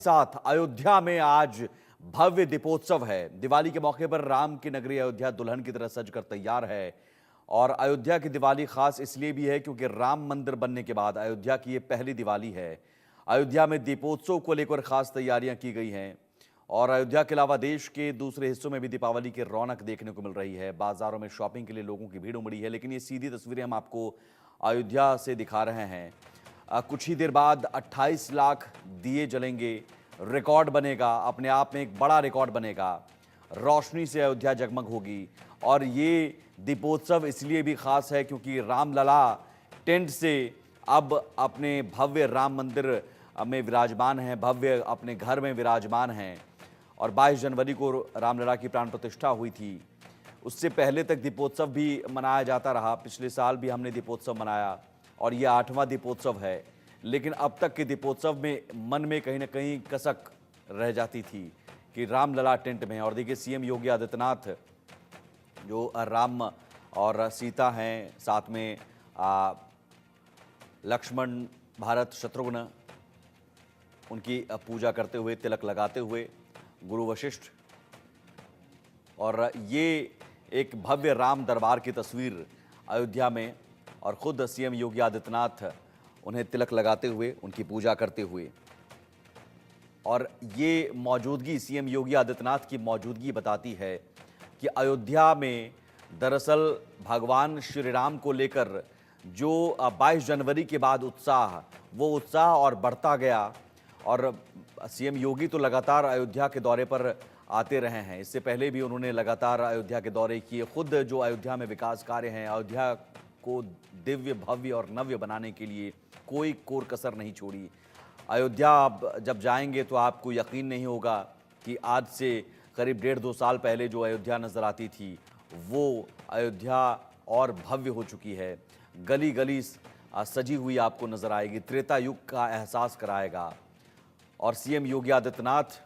साथ अयोध्या में आज भव्य दीपोत्सव है। दिवाली के मौके पर राम की नगरी अयोध्या दुल्हन की तरह सजकर तैयार है। और अयोध्या की दिवाली खास इसलिए भी है क्योंकि राम मंदिर बनने के बाद अयोध्या की ये पहली दिवाली है। अयोध्या में दीपोत्सव को लेकर खास तैयारियां की गई हैं और अयोध्या के अलावा देश के दूसरे हिस्सों में भी दीपावली की रौनक देखने को मिल रही है। बाजारों में शॉपिंग के लिए लोगों की भीड़ उमड़ी है, लेकिन ये सीधी तस्वीरें हम आपको अयोध्या से दिखा रहे हैं। कुछ ही देर बाद 28 लाख दिए जलेंगे, रिकॉर्ड बनेगा, अपने आप में एक बड़ा रिकॉर्ड बनेगा। रोशनी से अयोध्या जगमग होगी और ये दीपोत्सव इसलिए भी खास है क्योंकि रामलला टेंट से अब अपने भव्य राम मंदिर में विराजमान हैं, भव्य अपने घर में विराजमान हैं। और 22 जनवरी को रामलला की प्राण प्रतिष्ठा हुई थी। उससे पहले तक दीपोत्सव भी मनाया जाता रहा। पिछले साल भी हमने दीपोत्सव मनाया और ये 8वां दीपोत्सव है। लेकिन अब तक के दीपोत्सव में मन में कहीं ना कहीं कसक रह जाती थी कि रामलला टेंट में। और देखिए सीएम योगी आदित्यनाथ जो राम और सीता हैं, साथ में लक्ष्मण, भरत, शत्रुघ्न, उनकी पूजा करते हुए, तिलक लगाते हुए, गुरु वशिष्ठ। और ये एक भव्य राम दरबार की तस्वीर अयोध्या में और खुद सीएम योगी आदित्यनाथ उन्हें तिलक लगाते हुए, उनकी पूजा करते हुए। और ये मौजूदगी, सीएम योगी आदित्यनाथ की मौजूदगी बताती है कि अयोध्या में दरअसल भगवान श्री राम को लेकर जो 22 जनवरी के बाद वो उत्साह और बढ़ता गया। और सीएम योगी तो लगातार अयोध्या के दौरे पर आते रहे हैं। इससे पहले भी उन्होंने लगातार अयोध्या के दौरे किए। खुद जो अयोध्या में विकास कार्य हैं, अयोध्या को दिव्य, भव्य और नव्य बनाने के लिए कोई कोर कसर नहीं छोड़ी। अयोध्या आप जब जाएंगे तो आपको यकीन नहीं होगा कि आज से करीब 1.5-2 साल पहले जो अयोध्या नज़र आती थी वो अयोध्या और भव्य हो चुकी है। गली गली सजी हुई आपको नज़र आएगी, त्रेता युग का एहसास कराएगा। और सीएम योगी आदित्यनाथ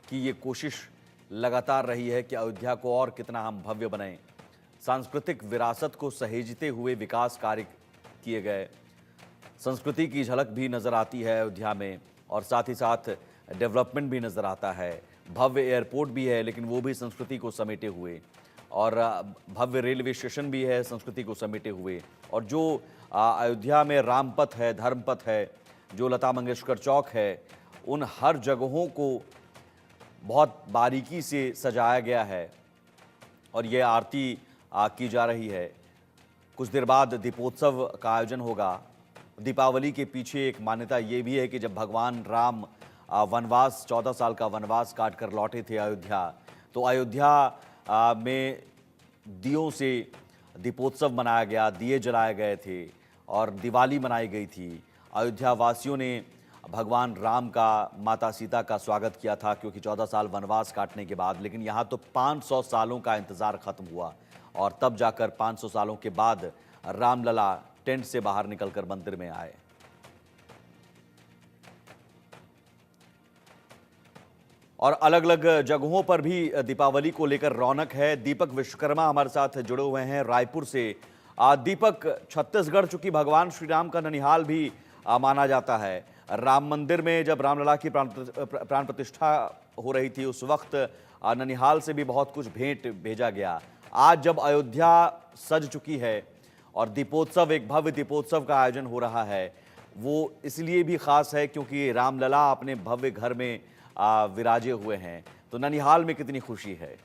की ये कोशिश लगातार रही है कि अयोध्या को और कितना हम भव्य बनाएं। सांस्कृतिक विरासत को सहेजते हुए विकास कार्य किए गए। संस्कृति की झलक भी नज़र आती है अयोध्या में और साथ ही साथ डेवलपमेंट भी नज़र आता है। भव्य एयरपोर्ट भी है, लेकिन वो भी संस्कृति को समेटे हुए। और भव्य रेलवे स्टेशन भी है, संस्कृति को समेटे हुए। और जो अयोध्या में रामपथ है, धर्मपथ है, जो लता मंगेशकर चौक है, उन हर जगहों को बहुत बारीकी से सजाया गया है और ये आरती की जा रही है। कुछ देर बाद दीपोत्सव का आयोजन होगा। दीपावली के पीछे एक मान्यता ये भी है कि जब भगवान राम वनवास, 14 साल का वनवास काट कर लौटे थे अयोध्या, तो अयोध्या में दियों से दीपोत्सव मनाया गया, दिए जलाए गए थे और दिवाली मनाई गई थी। अयोध्या वासियों ने भगवान राम का, माता सीता का स्वागत किया था क्योंकि 14 साल वनवास काटने के बाद। लेकिन यहाँ तो 500 सालों का इंतज़ार ख़त्म हुआ और तब जाकर 500 सालों के बाद रामलला टेंट से बाहर निकलकर मंदिर में आए। और अलग अलग जगहों पर भी दीपावली को लेकर रौनक है। दीपक विश्वकर्मा हमारे साथ जुड़े हुए हैं रायपुर से। दीपक, छत्तीसगढ़ चूंकि भगवान श्री राम का ननिहाल भी माना जाता है, राम मंदिर में जब रामलला की प्राण प्रतिष्ठा हो रही थी उस वक्त ननिहाल से भी बहुत कुछ भेंट भेजा गया। आज जब अयोध्या सज चुकी है और दीपोत्सव, एक भव्य दीपोत्सव का आयोजन हो रहा है, वो इसलिए भी खास है क्योंकि रामलला अपने भव्य घर में विराजे हुए हैं। तो ननिहाल में कितनी खुशी है?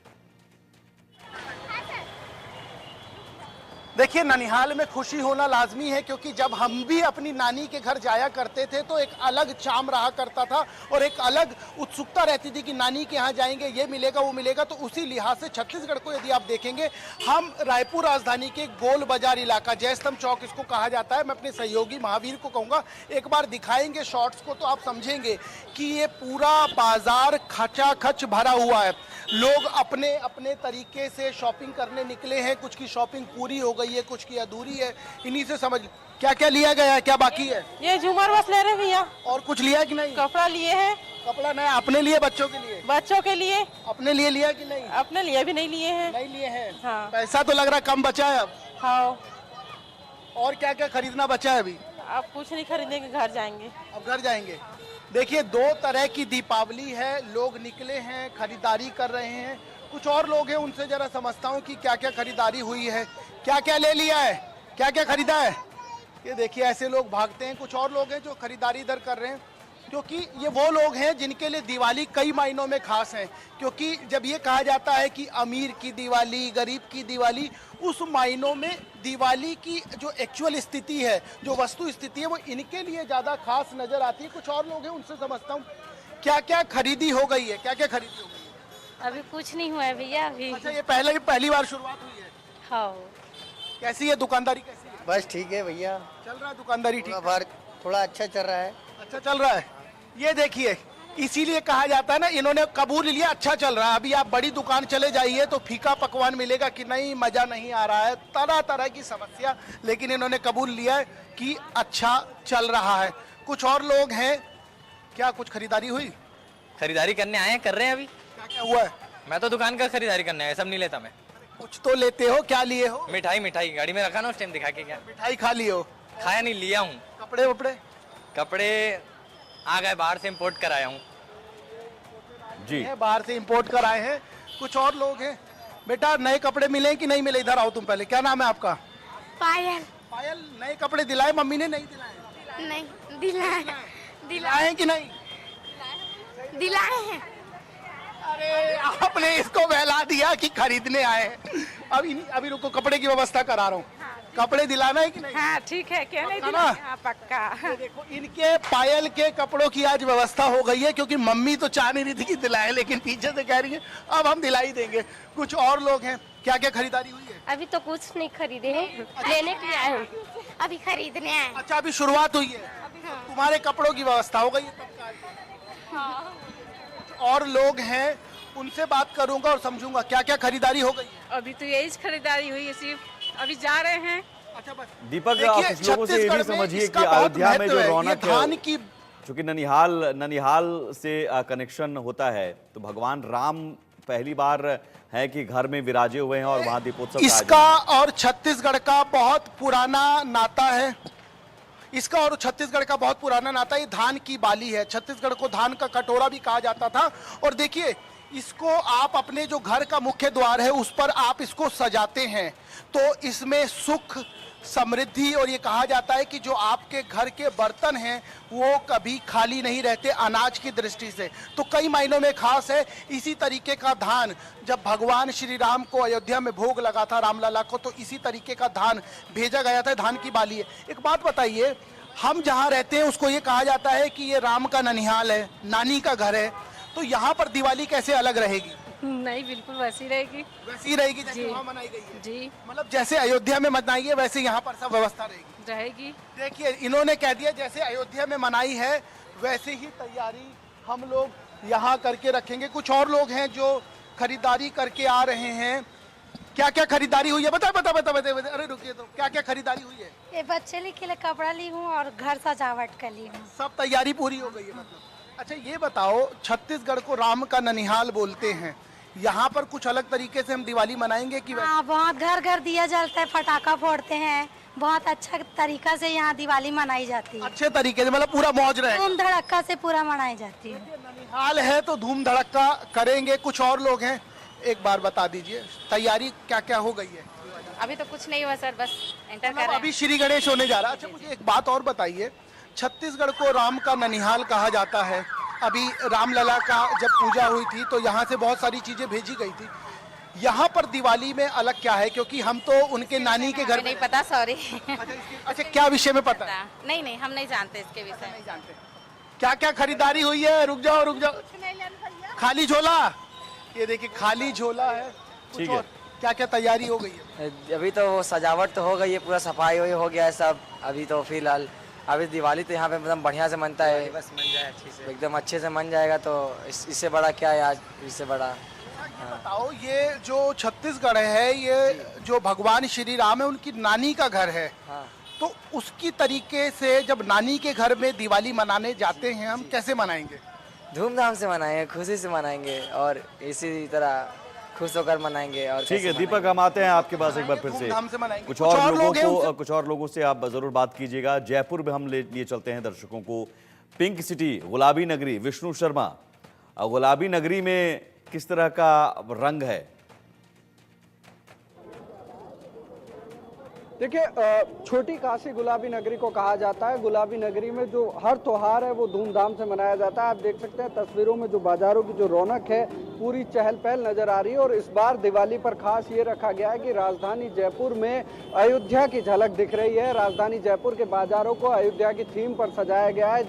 देखिए, ननिहाल में खुशी होना लाजमी है क्योंकि जब हम भी अपनी नानी के घर जाया करते थे तो एक अलग चाम रहा करता था और एक अलग उत्सुकता रहती थी कि नानी के यहाँ जाएंगे, ये मिलेगा, वो मिलेगा। तो उसी लिहाज से छत्तीसगढ़ को यदि आप देखेंगे, हम रायपुर राजधानी के गोल बाजार इलाका, जयस्तंभ चौक इसको कहा जाता है, मैं अपने सहयोगी महावीर को कहूँगा एक बार दिखाएंगे शॉर्ट्स को तो आप समझेंगे कि ये पूरा बाजार खचाखच भरा हुआ है। लोग अपने अपने तरीके से शॉपिंग करने निकले हैं। कुछ की शॉपिंग पूरी हो गई है, कुछ की अधूरी है। इन्हीं से समझ क्या क्या लिया गया है, क्या बाकी है? ये झूमर बस ले रहे भैया। और कुछ लिया है कि नहीं? कपड़ा लिए हैं। कपड़ा नया अपने लिए, बच्चों के लिए? बच्चों के लिए। अपने लिए लिया कि नहीं? अपने लिए भी नहीं लिए हैं। नहीं लिए हैं। हाँ। पैसा तो लग रहा कम बचा है अब। हाँ। और क्या क्या खरीदना बचा है अभी? अब कुछ नहीं खरीदेंगे, घर जाएंगे। अब घर जाएंगे। देखिए, दो तरह की दीपावली है, लोग निकले हैं, खरीदारी कर रहे हैं। कुछ और लोग हैं, उनसे जरा समझता हूँ कि क्या क्या खरीदारी हुई है, क्या क्या ले लिया है, क्या क्या खरीदा है। ये देखिए, ऐसे लोग भागते हैं। कुछ और लोग हैं जो खरीदारी इधर कर रहे हैं, क्योंकि ये वो लोग हैं जिनके लिए दिवाली कई मायनों में खास है। क्योंकि जब ये कहा जाता है कि अमीर की दिवाली, गरीब की दिवाली, उस मायनों में दिवाली की जो एक्चुअल स्थिति है, जो वस्तु स्थिति है, वो इनके लिए ज़्यादा खास नज़र आती है। कुछ और लोग हैं, उनसे समझता हूँ क्या क्या खरीदी हो गई है, क्या क्या खरीदी हो गई है। अभी कुछ नहीं हुआ है भैया अभी। अच्छा, ये पहली बार शुरुआत हुई है। हाँ कैसी है दुकानदारी, कैसी है? बस ठीक है भैया, चल रहा है दुकानदारी ठीक? थोड़ा अच्छा चल रहा है। अच्छा चल रहा है। ये देखिए, इसीलिए कहा जाता है ना, इन्होंने कबूल लिया अच्छा चल रहा है। अभी आप बड़ी दुकान चले जाइए तो फीका पकवान मिलेगा कि नहीं, मजा नहीं आ रहा है, तरह तरह की समस्या, लेकिन इन्होंने कबूल लिया है कि अच्छा चल रहा है। कुछ और लोग हैं, क्या कुछ खरीदारी हुई? खरीदारी करने आए हैं, कर रहे हैं अभी। क्या क्या हुआ है? मैं तो दुकान का खरीदारी करने आया, सब नहीं लेता मैं। कुछ तो लेते हो, क्या लिए हो? मिठाई गाड़ी में रखा ना उस टाइम, दिखा के क्या मिठाई खा लिए हो? खाया नहीं, लिया हूँ। कपड़े वपड़े? कपड़े आ गए, बाहर से इम्पोर्ट कराया हूँ। जी हैं, बाहर से इंपोर्ट कर आए हैं। कुछ और लोग हैं। बेटा, नए कपड़े मिले कि नहीं मिले? इधर आओ तुम पहले। क्या नाम है आपका? पायल पायल, नए कपड़े दिलाए मम्मी ने? नहीं दिलाए? नहीं दिलाए दिलाए हैं कि नहीं? दिलाए हैं। अरे, आपने इसको बहला दिया कि खरीदने आए हैं। अभी रुको, कपड़े की व्यवस्था करा रहा हूँ। कपड़े दिलाना है कि नहीं? हाँ ठीक है, क्यों नहीं पक्का दिला? ना? हाँ पक्का। ये देखो, इनके पायल के कपड़ों की आज व्यवस्था हो गई है, क्योंकि मम्मी तो चाह नहीं रही थी कि दिलाए, लेकिन पीछे से कह रही है अब हम दिला ही देंगे। कुछ और लोग हैं, क्या क्या खरीदारी हुई है? अभी तो कुछ नहीं खरीदे हैं, लेने के लिए आए हैं। अभी खरीदने आए। अच्छा, अभी शुरुआत हुई है। तुम्हारे कपड़ों की व्यवस्था हो गई है तत्काल। और लोग हैं, उनसे बात करूंगा और समझूंगा क्या क्या खरीदारी हो गई है। अभी तो यही खरीदारी हुई है, सिर्फ अभी जा रहे हैं। अच्छा बस दीपक, देखिए, आप कुछ लोगों से ये भी छत्तीसगढ़ में समझिए इसका कि बहुत अयोध्या में महत्व जो है। ये रौनक धान है, की चूंकि ननिहाल से कनेक्शन होता है, तो भगवान राम पहली बार है कि घर में विराजे हुए हैं और वहां दीपोत्सव का इसका आयोजन। और छत्तीसगढ़ का बहुत पुराना नाता है। इसका और छत्तीसगढ़ का बहुत पुराना नाता, ये धान की बाली है। छत्तीसगढ़ को धान का कटोरा भी कहा जाता था। और देखिए, इसको आप अपने जो घर का मुख्य द्वार है उस पर आप इसको सजाते हैं, तो इसमें सुख, समृद्धि, और ये कहा जाता है कि जो आपके घर के बर्तन हैं वो कभी खाली नहीं रहते अनाज की दृष्टि से। तो कई मायनों में खास है। इसी तरीके का धान जब भगवान श्री राम को अयोध्या में भोग लगा था, रामलला को, तो इसी तरीके का धान भेजा गया था। धान की बाली है। एक बात बताइए, हम जहाँ रहते हैं उसको ये कहा जाता है कि ये राम का ननिहाल है, नानी का घर है, तो यहाँ पर दिवाली कैसे अलग रहेगी? नहीं, बिल्कुल वैसी रहेगी। वैसी रहेगी जैसे जी। वहाँ मनाई गई है। जी मतलब जैसे अयोध्या में मनाई है वैसे यहाँ पर सब व्यवस्था रहेगी। रहेगी। देखिए, इन्होंने कह दिया जैसे अयोध्या में मनाई है वैसे ही तैयारी हम लोग यहाँ करके रखेंगे। कुछ और लोग हैं जो खरीदारी करके आ रहे हैं। क्या क्या खरीदारी हुई है? बता। अरे रुकिए, तो क्या क्या खरीदारी हुई है? ये बच्चे के लिए कपड़ा ली हूँ और घर सजावट कर ली हूँ। सब तैयारी पूरी हो गई है मतलब। अच्छा, ये बताओ, छत्तीसगढ़ को राम का ननिहाल बोलते हैं, यहाँ पर कुछ अलग तरीके से हम दिवाली मनाएंगे कि हाँ, बहुत घर घर दिया जलता है, पटाखा फोड़ते हैं, बहुत अच्छा तरीका से यहाँ दिवाली मनाई जाती है। अच्छे तरीके से, मतलब पूरा मौज रहे? धूम धड़क्का से पूरा मनाई जाती है। ननिहाल है तो धूम धड़क्का करेंगे। कुछ और लोग हैं, एक बार बता दीजिए तैयारी क्या क्या हो गई है? अभी तो कुछ नहीं हुआ सर, बस एंटर कर मतलब रहे अभी श्री गणेश होने जा रहा है। अच्छा, मुझे एक बात और बताइए, छत्तीसगढ़ को राम का ननिहाल कहा जाता है। अभी रामलला का जब पूजा हुई थी तो यहाँ से बहुत सारी चीजें भेजी गई थी। यहाँ पर दिवाली में अलग क्या है? क्योंकि हम तो उनके नानी के घर हमें नहीं पता, सॉरी। अच्छा, क्या विषय में पता है? नहीं, हम नहीं जानते इसके विषय में। जानते क्या क्या खरीदारी हुई है? रुक जाओ। खाली झोला, ये देखिए खाली झोला है। ठीक है। क्या क्या तैयारी हो गई है? अभी तो वो सजावट तो हो गई है, पूरा सफाई हो गया है सब। अभी तो फिलहाल अभी दिवाली तो यहाँ पे एकदम बढ़िया से मनता है, बस मन जाए अच्छे से। एकदम अच्छे से मन जाएगा। तो इससे बड़ा क्या है आज, इससे बड़ा। बताओ, ये जो छत्तीसगढ़ है, ये जो भगवान श्री राम है उनकी नानी का घर है। हाँ, तो उसकी तरीके से जब नानी के घर में दिवाली मनाने जाते हैं, हम कैसे मनाएंगे? धूमधाम से मनाएंगे, खुशी से मनाएंगे और इसी तरह खुश होकर मनाएंगे। और ठीक है दीपक, हम आते हैं आपके पास एक बार फिर से। धूमधाम से मनाएंगे। कुछ और लोग हैं उनसे- कुछ और लोगों से आप जरूर बात कीजिएगा। जयपुर में हम लिए चलते हैं दर्शकों को। पिंक सिटी, गुलाबी नगरी, विष्णु शर्मा, गुलाबी नगरी में किस तरह का रंग है? देखिए, छोटी काशी गुलाबी नगरी को कहा जाता है। गुलाबी नगरी में जो हर त्योहार है वो धूमधाम से मनाया जाता है। आप देख सकते हैं तस्वीरों में जो बाजारों की जो रौनक है, पूरी चहल पहल नजर आ रही है। और इस बार दिवाली पर खास ये रखा गया है कि राजधानी जयपुर में अयोध्या की झलक दिख रही है। राजधानी जयपुर के बाजारों को अयोध्या की थीम पर सजाया गया है।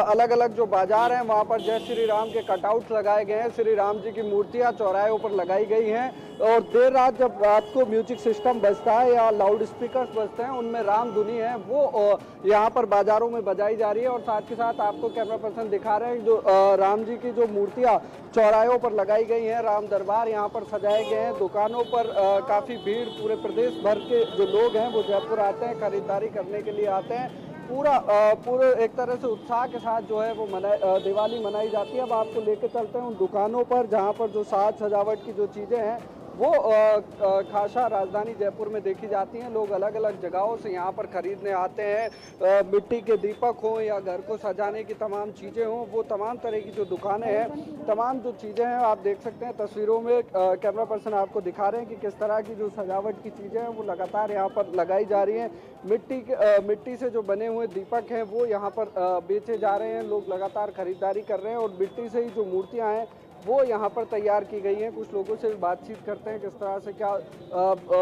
अलग अलग जो बाजार हैं वहाँ पर जय श्री राम के कटआउट लगाए गए हैं। श्री राम जी की मूर्तियाँ चौराहों पर लगाई गई हैं। और देर रात जब रात को म्यूजिक सिस्टम बजता है या लाउड स्पीकर्स बजते हैं, उनमें राम धुनी है वो यहाँ पर बाजारों में बजाई जा रही है। और साथ के साथ आपको कैमरा पर्सन दिखा रहे हैं जो राम जी की जो मूर्तियाँ चौराहों पर लगाई गई हैं, राम दरबार यहाँ पर सजाए गए हैं। दुकानों पर काफ़ी भीड़, पूरे प्रदेश भर के जो लोग हैं वो जयपुर आते हैं, खरीदारी करने के लिए आते हैं। पूरे एक तरह से उत्साह के साथ जो है वो दिवाली मनाई जाती है। अब आपको लेके चलते हैं उन दुकानों पर जहाँ पर जो साज सजावट की जो चीज़ें हैं वो खासा राजधानी जयपुर में देखी जाती हैं। लोग अलग अलग जगहों से यहाँ पर खरीदने आते हैं। मिट्टी के दीपक हों या घर को सजाने की तमाम चीज़ें हों, वो तमाम तरह की जो दुकानें हैं, तमाम जो चीज़ें हैं आप देख सकते हैं तस्वीरों में। कैमरा पर्सन आपको दिखा रहे हैं कि किस तरह की जो सजावट की चीज़ें हैं वो लगातार यहाँ पर लगाई जा रही हैं। मिट्टी से जो बने हुए दीपक हैं वो यहाँ पर बेचे जा रहे हैं। लोग लगातार खरीदारी कर रहे हैं। और मिट्टी से ही जो मूर्तियाँ हैं वो यहाँ पर तैयार की गई हैं। कुछ लोगों से बातचीत करते हैं किस तरह से क्या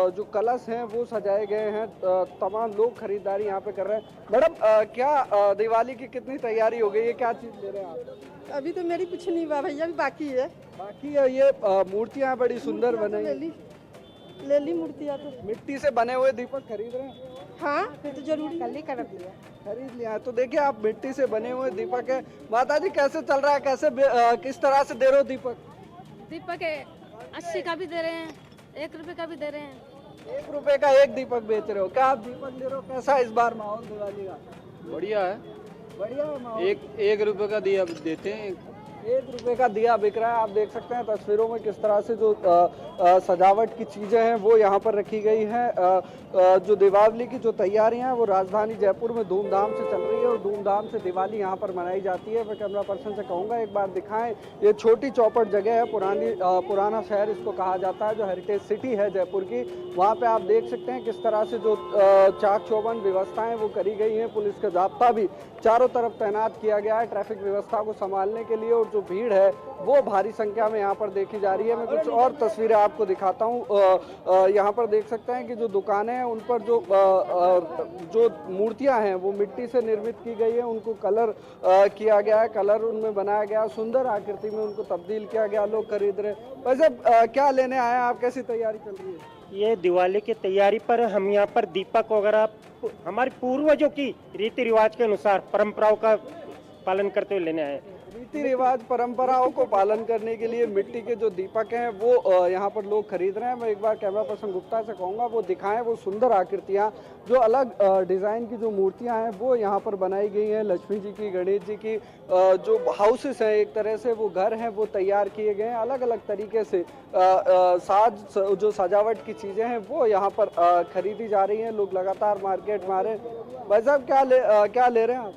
जो कलश हैं वो सजाए गए हैं। तमाम लोग खरीदारी यहाँ पे कर रहे हैं। मैडम, क्या दिवाली की कितनी तैयारी हो गई है? क्या चीज़ ले रहे हैं आप? अभी तो मेरी कुछ नहीं हुआ भैया, अभी बाकी है। बाकी है। ये मूर्तियाँ बड़ी सुंदर बनाई, ले ली मूर्तियाँ। तो मिट्टी से बने हुए दीपक खरीद रहे हैं? हाँ, फिर तो जरूरी कल ही खरीद लिया। तो देखिए, आप मिट्टी से बने हुए दीपक है। माता जी, कैसे चल रहा है? किस तरह से दे रहे हो दीपक? दीपक 80 का भी दे रहे हैं, 1 रुपए का भी दे रहे हैं। 1 रुपए का एक दीपक बेच रहे हो? क्या आप दीपक ले रहे हो? कैसा इस बार माहौल दिवाली का? बढ़िया है। बढ़िया है माहौल। 1 रुपए का दिया देते हैं। 1 रुपए का दिया बिक रहा है। आप देख सकते हैं तस्वीरों में किस तरह से जो सजावट की चीज़ें हैं वो यहाँ पर रखी गई हैं। जो दिवाली की जो तैयारियां हैं वो राजधानी जयपुर में धूमधाम से चल रही है और धूमधाम से दिवाली यहाँ पर मनाई जाती है। मैं कैमरा पर्सन से कहूँगा एक बार दिखाएं। ये छोटी चौपट जगह है, पुराना शहर इसको कहा जाता है, जो हेरिटेज सिटी है जयपुर की। वहाँ पे आप देख सकते हैं किस तरह से जो चाक चौबंद व्यवस्थाएं वो करी गई हैं। पुलिस का जाब्ता भी चारों तरफ तैनात किया गया है ट्रैफिक व्यवस्था को संभालने के लिए। और जो भीड़ है वो भारी संख्या में यहाँ पर देखी जा रही है। मैं कुछ और तस्वीरें आपको दिखाता हूँ। यहाँ पर देख सकते हैं कि जो दुकानें हैं उन पर जो मूर्तियाँ हैं वो मिट्टी से निर्मित की गई है। उनको कलर किया गया है, कलर उनमें बनाया गया, सुंदर आकृति में उनको तब्दील किया गया। लोग खरीद रहे। वैसे क्या लेने आए हैं आप? कैसी तैयारी चल रही है? ये दिवाली की तैयारी पर हम यहाँ पर दीपक वगैरह हमारे पूर्वजों की रीति रिवाज के अनुसार परंपराओं का पालन करते हुए लेने आए। रीति रिवाज परंपराओं को पालन करने के लिए मिट्टी के जो दीपक हैं वो यहाँ पर लोग खरीद रहे हैं। मैं एक बार कैमरा पर्सन गुप्ता से कहूँगा वो दिखाएं वो सुंदर आकृतियाँ, जो अलग डिज़ाइन की जो मूर्तियाँ हैं वो यहाँ पर बनाई गई हैं। लक्ष्मी जी की, गणेश जी की जो हाउसेस हैं, एक तरह से वो घर हैं, वो तैयार किए गए हैं। अलग अलग तरीके से जो सजावट की चीज़ें हैं वो यहाँ पर खरीदी जा रही हैं। लोग लगातार मार्केट में आ रहे हैं। भाई साहब, क्या ले रहे हैं आप?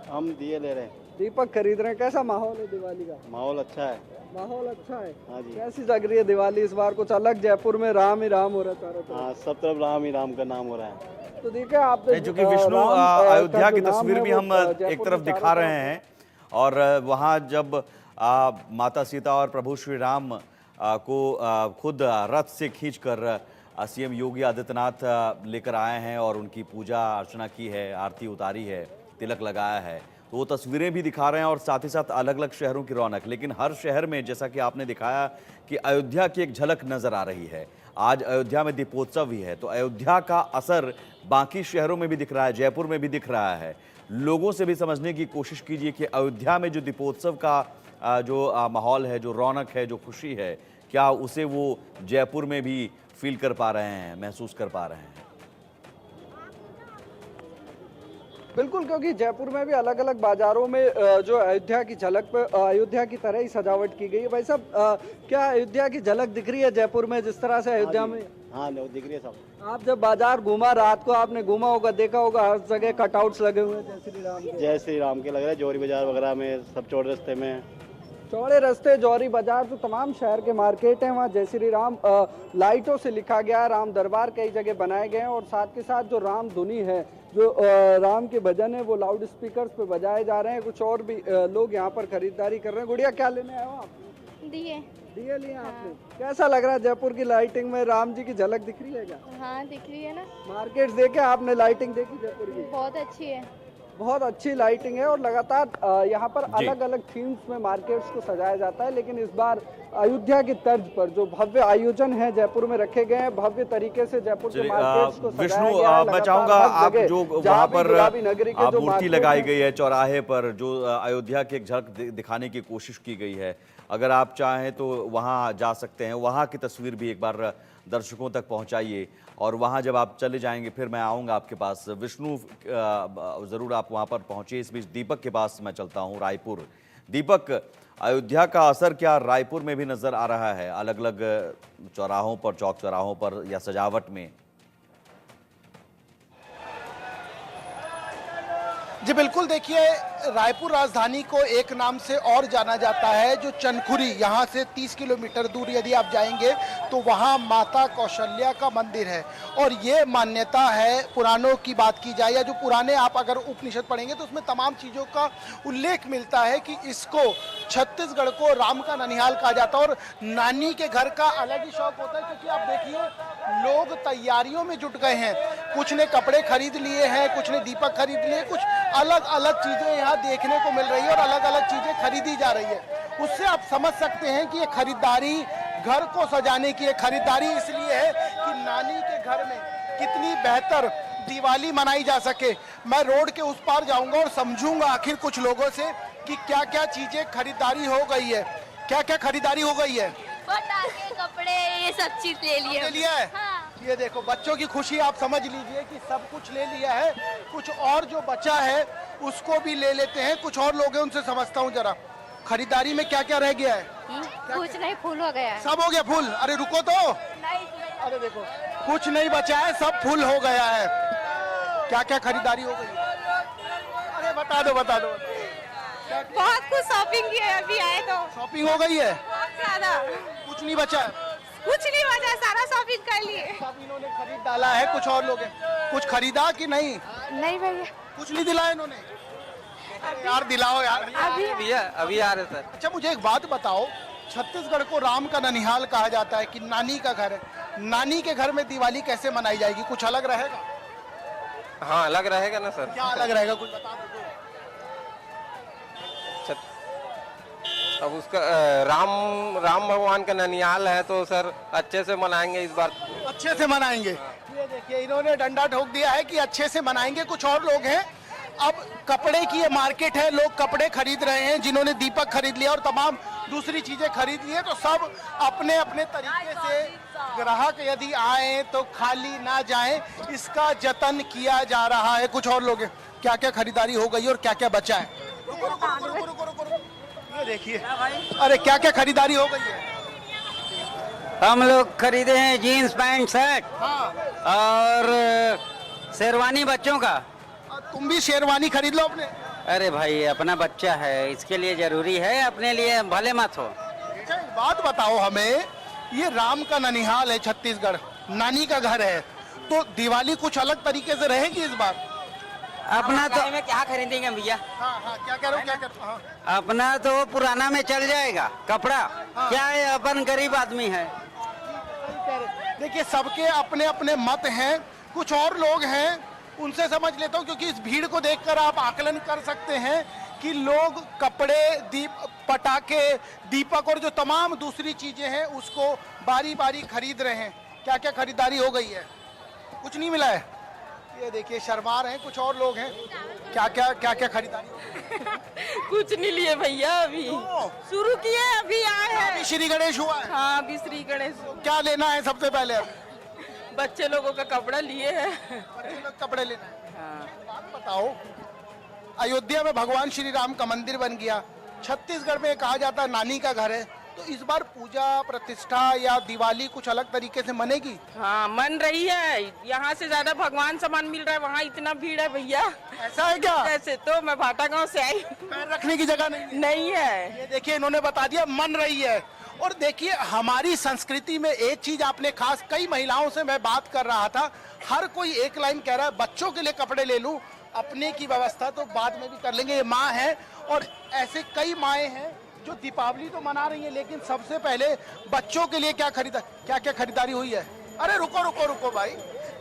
हम दिए ले रहे हैं। दीपक खरीद रहे हैं। कैसा माहौल है दिवाली का? माहौल अच्छा है। माहौल अच्छा है। हाँ जी। कैसी लग रही है दिवाली इस बार? कुछ अलग जयपुर में राम ही राम हो रहा है चारों तरफ। हाँ, सब तरफ राम ही राम का नाम हो रहा है। तो देखिए आप चूंकि विष्णु अयोध्या की तस्वीर भी हम एक तरफ दिखा रहे हैं और वहाँ जब माता सीता और प्रभु श्री राम को खुद रथ से खींचकर सीएम योगी आदित्यनाथ लेकर आए हैं और उनकी पूजा अर्चना की है, आरती उतारी है, तिलक लगाया है, तो वो तस्वीरें भी दिखा रहे हैं और साथ ही साथ अलग अलग शहरों की रौनक। लेकिन हर शहर में जैसा कि आपने दिखाया कि अयोध्या की एक झलक नजर आ रही है। आज अयोध्या में दीपोत्सव भी है, तो अयोध्या का असर बाकी शहरों में भी दिख रहा है, जयपुर में भी दिख रहा है। लोगों से भी समझने की कोशिश कीजिए कि अयोध्या में जो दीपोत्सव का जो माहौल है, जो रौनक है, जो खुशी है, क्या उसे वो जयपुर में भी फील कर पा रहे हैं, महसूस कर पा रहे हैं। बिल्कुल, क्योंकि जयपुर में भी अलग अलग बाजारों में जो अयोध्या की झलक पे अयोध्या की तरह ही सजावट की गई है। भाई साहब, क्या अयोध्या की झलक दिख रही है जयपुर में जिस तरह से अयोध्या में? हाँ दिख रही है सब। आप जब बाजार घूमा, रात को आपने घूमा होगा, देखा होगा हर जगह कटआउट्स लगे हुए हैं जय श्री राम के। जय श्री राम के लग रहे हैं, जौहरी बाजार वगैरह में सब चौड़े रास्ते में। चौड़े रास्ते, जौहरी बाजार, जो तमाम शहर के मार्केट हैं वहाँ जय श्री राम लाइटों से लिखा गया है। राम दरबार कई जगह बनाए गए हैं और साथ के साथ जो राम धुनी है, जो राम के भजन है, वो लाउड स्पीकर्स पे बजाए जा रहे हैं। कुछ और भी लोग यहाँ पर खरीदारी कर रहे हैं। गुड़िया, क्या लेने आए हो आप? दिए लिए आपने? कैसा लग रहा है जयपुर की लाइटिंग में राम जी की झलक दिख रही है क्या? हाँ दिख रही है ना। मार्केट देखे आपने, लाइटिंग देखी जयपुर की? बहुत अच्छी है। बहुत अच्छी लाइटिंग है और लगातार यहाँ पर अलग अलग थीम्स में मार्केट्स को सजाया जाता है। लेकिन इस बार अयोध्या की तर्ज पर जो भव्य आयोजन है जयपुर में रखे गए हैं, भव्य तरीके से जयपुर के मार्केट्स को सजाया गया है। मैं चाहूंगा आप जो वहाँ पर नगरी के आप जो मूर्ति लगाई गई है चौराहे पर, जो अयोध्या की एक झलक दिखाने की कोशिश की गई है, अगर आप चाहें तो वहाँ जा सकते हैं। वहाँ की तस्वीर भी एक बार दर्शकों तक पहुँचाइए और वहाँ जब आप चले जाएंगे फिर मैं आऊँगा आपके पास। विष्णु, ज़रूर आप वहाँ पर पहुँचिए। इस बीच दीपक के पास मैं चलता हूँ, रायपुर। दीपक, अयोध्या का असर क्या रायपुर में भी नज़र आ रहा है, अलग अलग चौराहों पर, चौक चौराहों पर या सजावट में? जी बिल्कुल, देखिए रायपुर राजधानी को एक नाम से और जाना जाता है, जो चनखुरी, यहाँ से 30 किलोमीटर दूर यदि आप जाएंगे तो वहाँ माता कौशल्या का मंदिर है। और ये मान्यता है, पुराणों की बात की जाए या जो पुराने आप अगर उपनिषद पढ़ेंगे तो उसमें तमाम चीज़ों का उल्लेख मिलता है कि इसको छत्तीसगढ़ को राम का ननिहाल कहा जाता है। और नानी के घर का अलग ही शौक होता है, क्योंकि आप देखिए लोग तैयारियों में जुट गए हैं। कुछ ने कपड़े खरीद लिए हैं, कुछ ने दीपक खरीद लिए, कुछ अलग अलग चीजें यहाँ देखने को मिल रही है और अलग अलग चीजें खरीदी जा रही है। उससे आप समझ सकते हैं कि ये खरीदारी घर को सजाने की है। खरीदारी इसलिए है कि नानी के घर में कितनी बेहतर दिवाली मनाई जा सके। मैं रोड के उस पार जाऊंगा और समझूंगा आखिर कुछ लोगों से कि क्या क्या चीजें खरीदारी हो गई है, क्या क्या खरीदारी हो गई है। पटाखे, कपड़े, ये सब चीज ले लिया है। हाँ। ये देखो बच्चों की खुशी आप समझ लीजिए कि सब कुछ ले लिया है। कुछ और जो बचा है उसको भी ले लेते हैं। कुछ और लोग हैं, उनसे समझता हूँ जरा, खरीदारी में क्या क्या रह गया है। कुछ नहीं, फूल हो गया है। सब हो गया फूल? अरे रुको तो, अरे देखो कुछ नहीं बचा है, सब फूल हो गया है। क्या क्या खरीदारी हो गई? अरे बता दो बता दो। बहुत कुछ शॉपिंग की है, अभी आए तो। शॉपिंग हो गई है? ज्यादा कुछ नहीं बचा है? कुछ नहीं बचा, सारा शॉपिंग कर लिए। सब इन्होंने खरीद डाला है। कुछ और लोग हैं, कुछ खरीदा कि नहीं? नहीं भैया, कुछ नहीं दिलाया इन्होंने। यार दिलाओ यार। अभी आ रहे सर। अच्छा मुझे एक बात बताओ, छत्तीसगढ़ को राम का ननिहाल कहा जाता है कि नानी का घर है। नानी के घर में दिवाली कैसे मनाई जाएगी? कुछ अलग रहेगा? हाँ अलग रहेगा ना सर। क्या अलग रहेगा, कुछ बता दो। अब उसका राम भगवान का ननिहाल है तो सर अच्छे से मनाएंगे इस बार। अच्छे से मनाएंगे। ये देखिए इन्होंने डंडा ठोक दिया है कि अच्छे से मनाएंगे। कुछ और लोग हैं। अब कपड़े की ये मार्केट है, लोग कपड़े खरीद रहे हैं। जिन्होंने दीपक खरीद लिया और तमाम दूसरी चीजें खरीद ली है, तो सब अपने अपने तरीके से ग्राहक यदि आए तो खाली ना जाएं, इसका जतन किया जा रहा है। कुछ और लोग हैं। क्या क्या खरीदारी हो गई और क्या क्या बचा है? रुको रुको रुको रुको रुको रुको रुको। ये देखिए, अरे क्या क्या खरीदारी हो गई है? हम लोग खरीदे हैं जीन्स पैंट शर्ट। हाँ। और शेरवानी बच्चों का। तुम भी शेरवानी खरीद लो अपने। अरे भाई अपना बच्चा है, इसके लिए जरूरी है, अपने लिए भले मत हो। अच्छा एक बात बताओ हमें, ये राम का ननिहाल है छत्तीसगढ़, नानी का घर है, तो दिवाली कुछ अलग तरीके से रहेगी इस बार? अपना तो में क्या खरीदेंगे भैया? हाँ हाँ क्या करो क्या करो। हाँ। अपना तो पुराना में चल जाएगा कपड़ा। हाँ। क्या है, अपन गरीब आदमी है। देखिए सबके अपने अपने मत हैं। कुछ और लोग हैं, उनसे समझ लेता हूँ, क्योंकि इस भीड़ को देखकर आप आकलन कर सकते हैं कि लोग कपड़े, पटाखे, दीपक और जो तमाम दूसरी चीजें हैं उसको बारी बारी खरीद रहे हैं। क्या क्या खरीदारी हो गई है? कुछ नहीं मिला है? ये देखिए शर्मा रहे हैं। कुछ और लोग हैं। क्या क्या खरीदारी? कुछ नहीं लिए भैया, अभी शुरू किए, अभी आए हैं। अभी श्री गणेश हुआ है। हाँ अभी श्री गणेश। क्या लेना है सबसे पहले? बच्चे लोगों का कपड़ा लिए हैं। बच्चे लोग कपड़े लेना है। हाँ। बात बताओ, अयोध्या में भगवान श्री राम का मंदिर बन गया, छत्तीसगढ़ में कहा जाता है नानी का घर है, तो इस बार पूजा प्रतिष्ठा या दिवाली कुछ अलग तरीके से मनेगी? हाँ मन रही है, यहाँ से ज्यादा भगवान सामान मिल रहा है, वहाँ इतना भीड़ है भैया। ऐसा है क्या? ऐसे तो मैं भाटा गांव से आई, पैर रखने की जगह नहीं है। ये देखिए इन्होंने बता दिया मन रही है। और देखिए हमारी संस्कृति में एक चीज आपने खास, कई महिलाओं से मैं बात कर रहा था, हर कोई एक लाइन कह रहा है बच्चों के लिए कपड़े ले लूं, अपने की व्यवस्था तो बाद में भी कर लेंगे। ये माँ है और ऐसे कई माएँ हैं जो दीपावली तो मना रही है, लेकिन सबसे पहले बच्चों के लिए क्या क्या खरीदारी हुई है? अरे रुको रुको रुको भाई,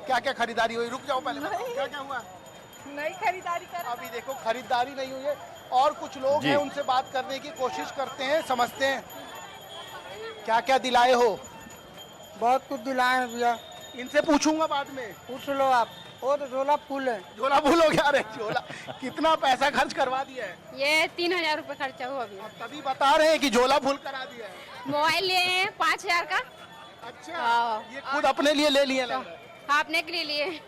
क्या क्या खरीदारी हुई? रुक जाओ पहले, क्या क्या हुआ? नहीं खरीदारी कर, अभी देखो खरीदारी नहीं हुई है। और कुछ लोग हैं, उनसे बात करने की कोशिश करते हैं, समझते हैं क्या क्या दिलाए हो। बहुत कुछ दिलाए हैं भैया, इनसे पूछूंगा बाद में, पूछ लो आप। और झोला फूल है। झोला फूल हो गया? अरे झोला कितना पैसा खर्च करवा दिया है? ये 3000 रुपए खर्चा हुआ अभी। तभी बता रहे हैं कि झोला फूल करा दिया है। मोबाइल लिए 5000 का। अच्छा, ये खुद अपने लिए ले लिए? हाँ अपने के लिए लिए।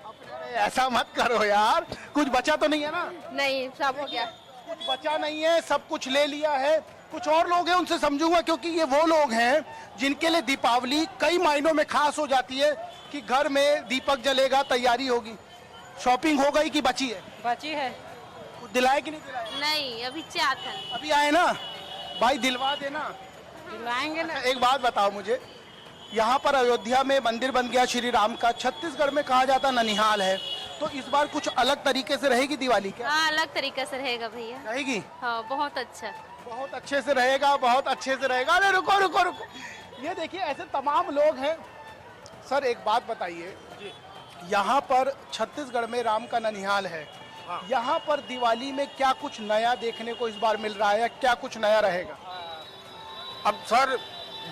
ऐसा मत करो यार, कुछ बचा तो नहीं है ना? नहीं सब हो गया। कुछ बचा नहीं है, सब कुछ ले लिया है। कुछ और लोग हैं, उनसे समझूंगा, क्योंकि ये वो लोग हैं जिनके लिए दीपावली कई मायनों में खास हो जाती है कि घर में दीपक जलेगा, तैयारी होगी। शॉपिंग हो गई कि बची है? बची है। दिलाए कि नहीं दिलाए? नहीं अभी चाहत है। अभी आए ना भाई, दिलवा देना। दिलवाएंगे ना। एक बात बताओ मुझे, यहाँ पर अयोध्या में मंदिर बन गया श्री राम का, छत्तीसगढ़ में कहा जाता ननिहाल है, तो इस बार कुछ अलग तरीके से रहेगी दिवाली क्या? हाँ अलग तरीके से रहेगा भैया। रहेगी? हाँ बहुत अच्छा, बहुत अच्छे से रहेगा, बहुत अच्छे से रहेगा। अरे रुको रुको रुको, ये देखिए ऐसे तमाम लोग हैं। सर एक बात बताइए, यहाँ पर छत्तीसगढ़ में राम का ननिहाल है, यहाँ पर दिवाली में क्या कुछ नया देखने को इस बार मिल रहा है या क्या कुछ नया रहेगा? अब सर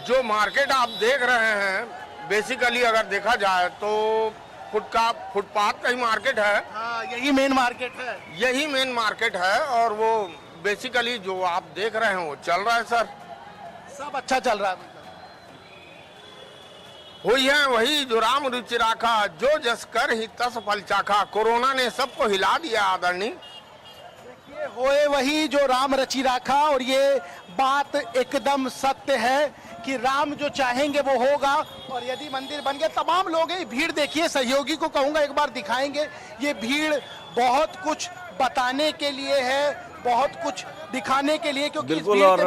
जो मार्केट आप देख रहे हैं, बेसिकली अगर देखा जाए तो फुटपाथ का ही मार्केट है। हाँ यही मेन मार्केट है। यही मेन मार्केट है और वो बेसिकली जो आप देख रहे हैं वो चल रहा है सर। सब अच्छा चल रहा है? हुई है वही जो राम रुचि राखा, जो जस कर ही तस फल चाखा। कोरोना ने सबको हिला दिया आदरणीय। देखिए होए वही जो राम रचि राखा, और ये बात एकदम सत्य है कि राम जो चाहेंगे वो होगा। और यदि मंदिर बन गया, तमाम लोग हैं, भीड़ देखिए, सहयोगी को कहूंगा एक बार दिखाएंगे। ये भीड़ बहुत कुछ बताने के लिए है, बहुत कुछ दिखाने के लिए, क्योंकि बिल्कुल। और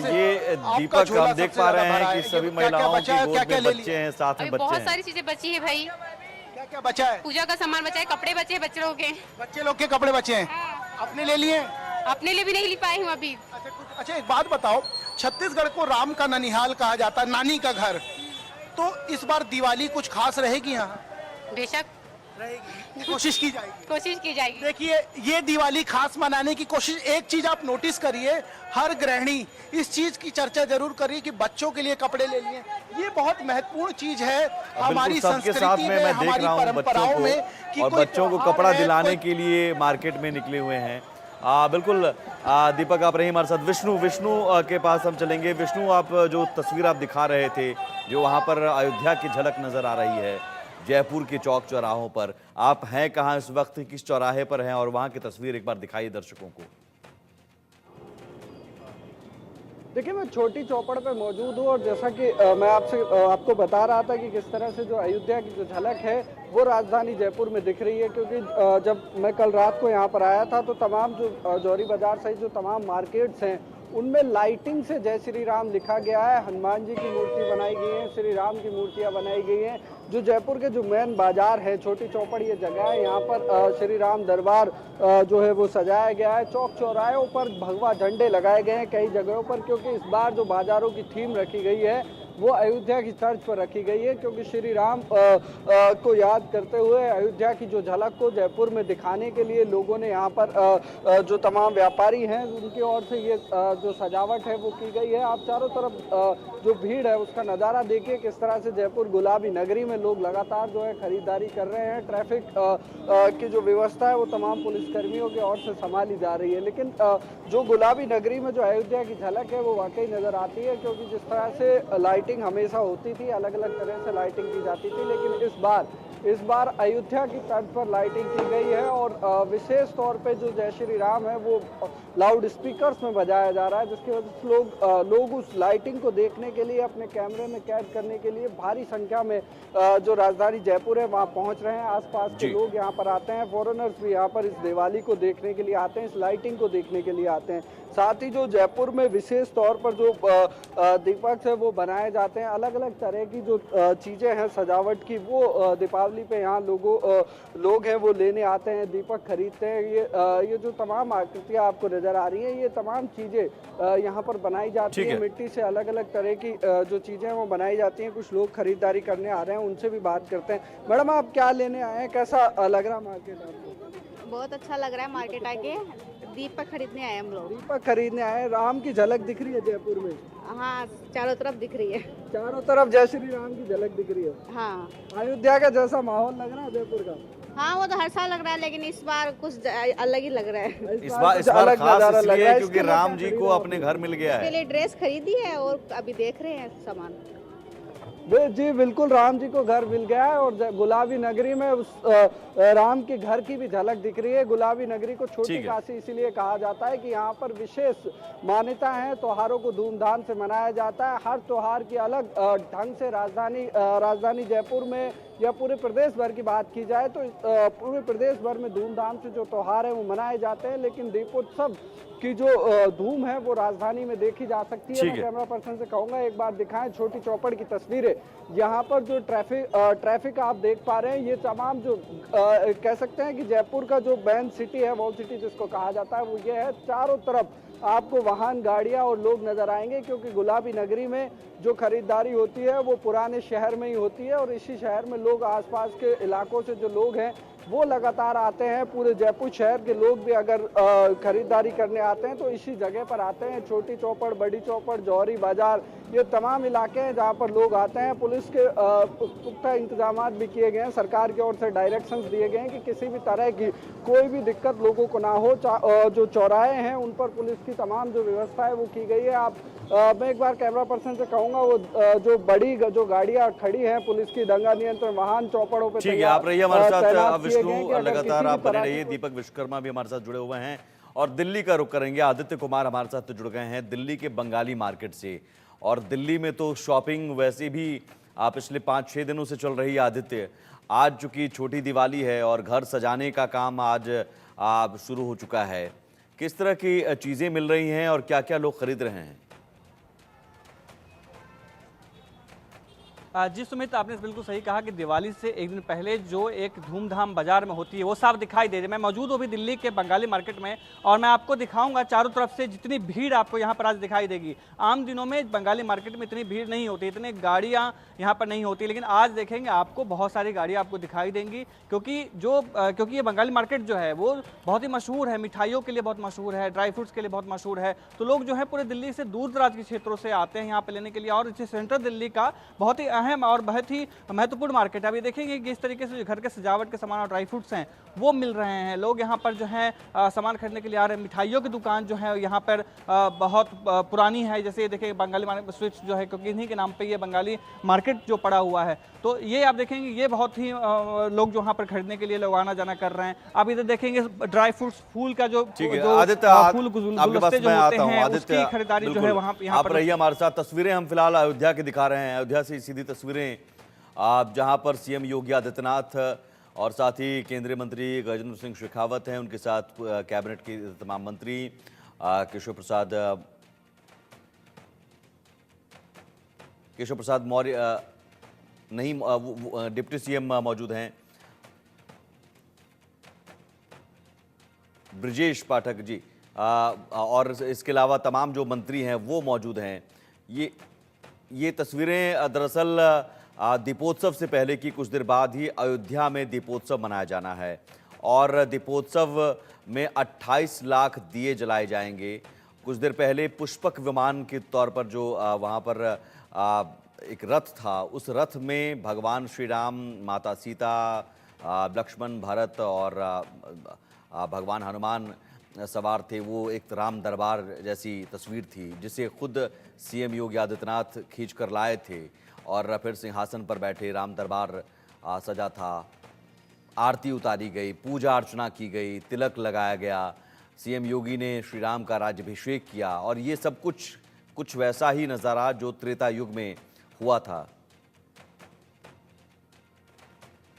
ये दीपक हम देख पा रहे हैं कि सभी महिलाओं की गोद में बच्चे हैं, साथ में बच्चे बहुत हैं। सारी चीजें बची है भाई। क्या क्या बचा है? पूजा का सामान बचा है, कपड़े बचे हैं बच्चे लोग के। बच्चे लोग के कपड़े बचे हैं? अपने ले लिए? अपने लिए भी नहीं ले पाई हूँ अभी। अच्छा एक बात बताओ, छत्तीसगढ़ को राम का ननिहाल कहा जाता है, नानी का घर, तो इस बार दिवाली कुछ खास रहेगी यहाँ? बेशक रहेगी, कोशिश की जाएगी। कोशिश की जाएगी। देखिए ये दिवाली खास मनाने की कोशिश, एक चीज आप नोटिस करिए, हर गृहिणी इस चीज की चर्चा जरूर करिए कि बच्चों के लिए कपड़े ले लिए। ये बहुत महत्वपूर्ण चीज है हमारी संस्कृति में, हमारी परंपराओं में, कि और बच्चों को कपड़ा दिलाने के लिए मार्केट में निकले हुए हैं। बिल्कुल दीपक, आप रही हमारे साथ। विष्णु के पास हम चलेंगे। विष्णु, आप जो तस्वीर आप दिखा रहे थे, जो वहाँ पर अयोध्या की झलक नजर आ रही है जयपुर के चौक चौराहों पर, आप हैं कहाँ इस वक्त, किस चौराहे पर हैं, और वहाँ की तस्वीर एक बार दिखाइए दर्शकों को। देखिए मैं छोटी चौपड़ पे मौजूद हूँ, और जैसा कि मैं आपको बता रहा था कि किस तरह से जो अयोध्या की जो झलक है वो राजधानी जयपुर में दिख रही है। क्योंकि जब मैं कल रात को यहाँ पर आया था तो तमाम जो जौहरी बाजार सहित जो तमाम मार्केट्स हैं उनमें लाइटिंग से जय श्री राम लिखा गया है, हनुमान जी की मूर्ति बनाई गई है, श्री राम की मूर्तियाँ बनाई गई हैं। जो जयपुर के जो मेन बाजार है, छोटी चौपड़ ये जगह है, यहाँ पर श्री राम दरबार जो है वो सजाया गया है। चौक चौराहों पर भगवा झंडे लगाए गए हैं कई जगहों पर, क्योंकि इस बार जो बाजारों की थीम रखी गई है वो अयोध्या की तर्ज पर रखी गई है। क्योंकि श्री राम को याद करते हुए अयोध्या की जो झलक को जयपुर में दिखाने के लिए लोगों ने यहाँ पर जो तमाम व्यापारी हैं उनकी ओर से ये जो सजावट है वो की गई है। आप चारों तरफ जो भीड़ है उसका नज़ारा देखिए, किस तरह से जयपुर गुलाबी नगरी में लोग लगातार जो है खरीदारी कर रहे हैं। ट्रैफिक की जो व्यवस्था है वो तमाम पुलिसकर्मियों की ओर से संभाली जा रही है। लेकिन जो गुलाबी नगरी में जो अयोध्या की झलक है वो वाकई नज़र आती है, क्योंकि जिस तरह से लाइटिंग हमेशा होती थी, अलग अलग तरह से लाइटिंग की जाती थी, लेकिन इस बार इस बार अयोध्या की तर्ज पर लाइटिंग की गई है और विशेष तौर पे जो जय श्री राम है वो लाउड स्पीकर्स में बजाया जा रहा है, जिसकी वजह से लोग उस लाइटिंग को देखने के लिए, अपने कैमरे में कैद करने के लिए भारी संख्या में जो राजधानी जयपुर है वहाँ पहुँच रहे हैं। आसपास के लोग यहाँ पर आते हैं, फॉरेनर्स भी यहाँ पर इस दिवाली को देखने के लिए आते हैं, इस लाइटिंग को देखने के लिए आते हैं। साथ ही जो जयपुर में विशेष तौर पर जो दीपक है वो बनाए जाते हैं, अलग अलग तरह की जो चीज़ें हैं सजावट की, वो दीपावली पे यहाँ लोग हैं वो लेने आते हैं, दीपक खरीदते हैं। ये जो तमाम आकृतियाँ आपको नज़र आ रही हैं, ये तमाम चीज़ें यहाँ पर बनाई जाती हैं। मिट्टी से अलग अलग तरह की जो चीज़ें हैं वो बनाई जाती हैं। कुछ लोग खरीदारी करने आ रहे हैं, उनसे भी बात करते हैं। मैडम, आप क्या लेने आए हैं, कैसा लग रहा मार्केट आपको? बहुत अच्छा लग रहा है मार्केट आके, दीपक खरीदने आए हम लोग। दीपक खरीदने आए, राम की झलक दिख रही है जयपुर में? हाँ, चारों तरफ दिख रही है। चारों तरफ जय श्री राम की झलक दिख रही है। हाँ, अयोध्या का जैसा माहौल लग रहा है जयपुर का? हाँ, वो तो हर साल लग रहा है, लेकिन इस बार कुछ अलग ही लग रहा है। इस बार खास इसलिए है क्योंकि राम जी को अपने घर मिल गया है। इसके लिए ड्रेस खरीदी है और अभी देख रहे हैं सामान। जी बिल्कुल, राम जी को घर मिल गया है और गुलाबी नगरी में उस राम के घर की भी झलक दिख रही है। गुलाबी नगरी को छोटी काशी इसीलिए कहा जाता है कि यहाँ पर विशेष मान्यता है, त्योहारों को धूमधाम से मनाया जाता है। हर त्योहार की अलग ढंग से राजधानी जयपुर में या पूरे प्रदेश भर की बात की जाए तो पूरे प्रदेश भर में धूमधाम से जो त्योहार है वो मनाए जाते हैं, लेकिन दीपोत्सव की जो धूम है वो राजधानी में देखी जा सकती है। मैं कैमरा पर्सन से कहूंगा एक बार दिखाएं छोटी चौपड़ की तस्वीरें। यहाँ पर जो ट्रैफिक आप देख पा रहे हैं, ये तमाम जो कह सकते हैं कि जयपुर का जो बैन सिटी है, वॉल सिटी जिसको कहा जाता है, वो ये है। चारों तरफ आपको वाहन, गाड़ियां और लोग नजर आएंगे, क्योंकि गुलाबी नगरी में जो खरीदारी होती है वो पुराने शहर में ही होती है और इसी शहर में लोग, आसपास के इलाकों से जो लोग हैं वो लगातार आते हैं। पूरे जयपुर शहर के लोग भी अगर खरीदारी करने आते हैं तो इसी जगह पर आते हैं। छोटी चौपड़, बड़ी चौपड़, जौहरी बाजार, ये तमाम इलाके हैं जहां पर लोग आते हैं। पुलिस के पुख्ता इंतजाम भी किए गए हैं, सरकार की ओर से डायरेक्शंस दिए गए हैं कि किसी भी तरह की कोई भी दिक्कत लोगों को ना हो। जो चौराहे हैं उन पर पुलिस की तमाम जो व्यवस्था है वो की गई है। मैं एक बार कैमरा पर्सन से कहूंगा वो जो बड़ी जो गाड़ियां खड़ी हैं पुलिस की, दंगा नियंत्रण वाहन चौपड़ों पे, ठीक है, आप रहिए हमारे साथ विष्णु, लगातार आप बने रहिए। दीपक विश्वकर्मा भी हमारे साथ जुड़े हुए हैं और दिल्ली का रुख करेंगे। आदित्य कुमार हमारे साथ जुड़ गए हैं दिल्ली के बंगाली मार्केट से। और दिल्ली में तो शॉपिंग वैसे भी पिछले 5-6 दिनों से चल रही है। आदित्य, आज चूंकि छोटी दिवाली है और घर सजाने का काम आज शुरू हो चुका है, किस तरह की चीजें मिल रही हैं और क्या क्या लोग खरीद रहे हैं? जी सुमित, आपने बिल्कुल सही कहा कि दिवाली से एक दिन पहले जो एक धूमधाम बाजार में होती है वो साफ दिखाई दे रही है। मैं मौजूद हूँ अभी दिल्ली के बंगाली मार्केट में और मैं आपको दिखाऊंगा चारों तरफ से जितनी भीड़ आपको यहाँ पर आज दिखाई देगी। आम दिनों में बंगाली मार्केट में इतनी भीड़ नहीं होती, इतनी गाड़ियाँ यहाँ पर नहीं होती, लेकिन आज देखेंगे आपको बहुत सारी गाड़ियाँ आपको दिखाई देंगी, क्योंकि ये बंगाली मार्केट जो है वो बहुत ही मशहूर है, मिठाइयों के लिए बहुत मशहूर है, ड्राई फ्रूट्स के लिए बहुत मशहूर है। तो लोग जो है पूरे दिल्ली से दूर दराज के क्षेत्रों से आते हैं यहाँ पर लेने के लिए और इसे सेंट्रल दिल्ली का बहुत ही अहम और बहुत ही महत्वपूर्ण मार्केट है। अभी देखेंगे कि इस तरीके से घर के सजावट के सामान और ड्राई फ्रूट्स हैं वो मिल रहे हैं। लोग यहाँ पर जो है सामान खरीदने के लिए आ रहे हैं। मिठाइयों की दुकान जो है यहाँ पर बहुत पुरानी है, जैसे देखिए बंगाली मार्केट स्वीट्स जो है, क्योंकि इन्हीं के नाम पे ये बंगाली मार्केट जो पड़ा हुआ है। तो ये आप देखेंगे ये बहुत ही लोग जो यहाँ पर खरीदने के लिए लोग आना जाना कर रहे हैं। आप इधर देखेंगे ड्राई फ्रूट्स, फूल का जो फूल गुलदस्ते जो होते हैं उसकी खरीदारी जो है वहाँ आप रहिए हमारे साथ। तस्वीरें हम फिलहाल अयोध्या की दिखा रहे हैं। अयोध्या से सीधी तस्वीरें आप जहां पर सीएम योगी आदित्यनाथ और साथ ही केंद्रीय मंत्री गजेंद्र सिंह शेखावत हैं, उनके साथ कैबिनेट के तमाम मंत्री केशव प्रसाद मौर्य नहीं, डिप्टी सीएम मौजूद हैं, ब्रजेश पाठक जी, और इसके अलावा तमाम जो मंत्री हैं वो मौजूद हैं। ये तस्वीरें दरअसल दीपोत्सव से पहले की, कुछ देर बाद ही अयोध्या में दीपोत्सव मनाया जाना है और दीपोत्सव में 28 लाख दिए जलाए जाएंगे। कुछ देर पहले पुष्पक विमान के तौर पर जो वहाँ पर एक रथ था, उस रथ में भगवान श्री राम, माता सीता, लक्ष्मण, भरत और भगवान हनुमान सवार थे। वो एक राम दरबार जैसी तस्वीर थी जिसे खुद सीएम योगी आदित्यनाथ खींच कर लाए थे और फिर सिंहासन पर बैठे राम दरबार सजा था, आरती उतारी गई, पूजा अर्चना की गई, तिलक लगाया गया, सीएम योगी ने श्री राम का राज्याभिषेक किया और ये सब कुछ वैसा ही नज़ारा जो त्रेता युग में हुआ था।